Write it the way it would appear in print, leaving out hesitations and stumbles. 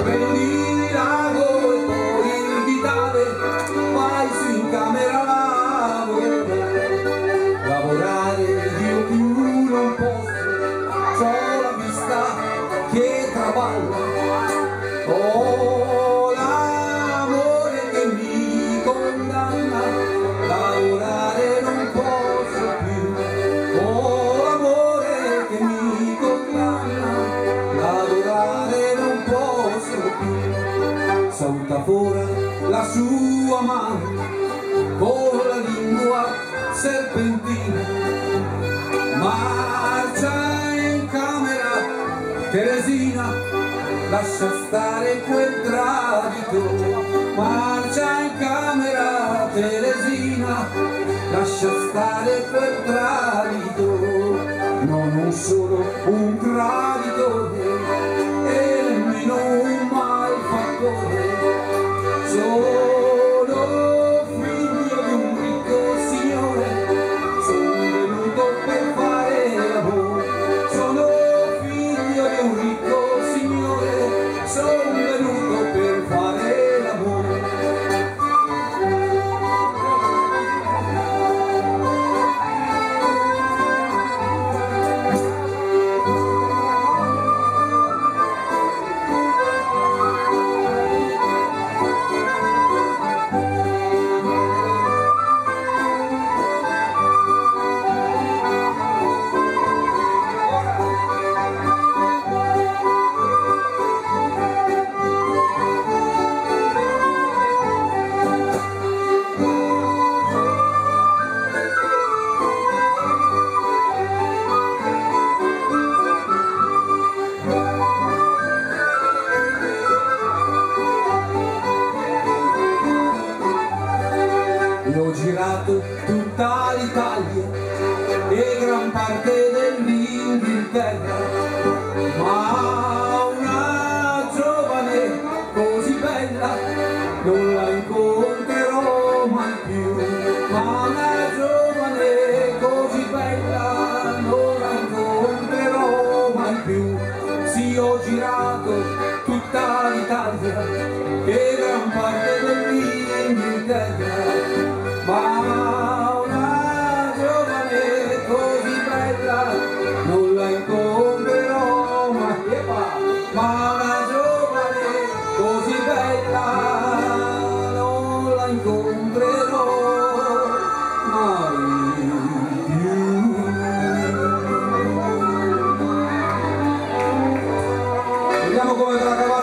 Prendi l'ago e poi invitare, vai su in camera lavorare, io più non posso, c'ho la vista che traballa, ho l'amore che mi condanna, lavorare non posso più, ho l'amore che mi condanna, lavorare non posso più. Salta fuori la sua mano con la lingua serpentina, marcia in camera Teresina, lascia stare quel tradito, marcia in camera Teresina, lascia stare quel tradito, no, non solo un traditore e nemmeno un malfattore, sono figlio di un ricco signore, sono venuto per fare l'amore, sono figlio di un ricco signore, sono venuto per fare l'amore. Ho girato tutta l'Italia e gran parte dell'Inghilterra, ma una giovane così bella non la incontrerò mai più, ma una giovane così bella non la incontrerò mai più. Sì, ho girato tutta l'Italia e gran parte dell'Inghilterra, ma una giovane così bella non la incontrerò mai, ma una giovane così bella non la incontrerò mai più. Vediamo come te la cavate.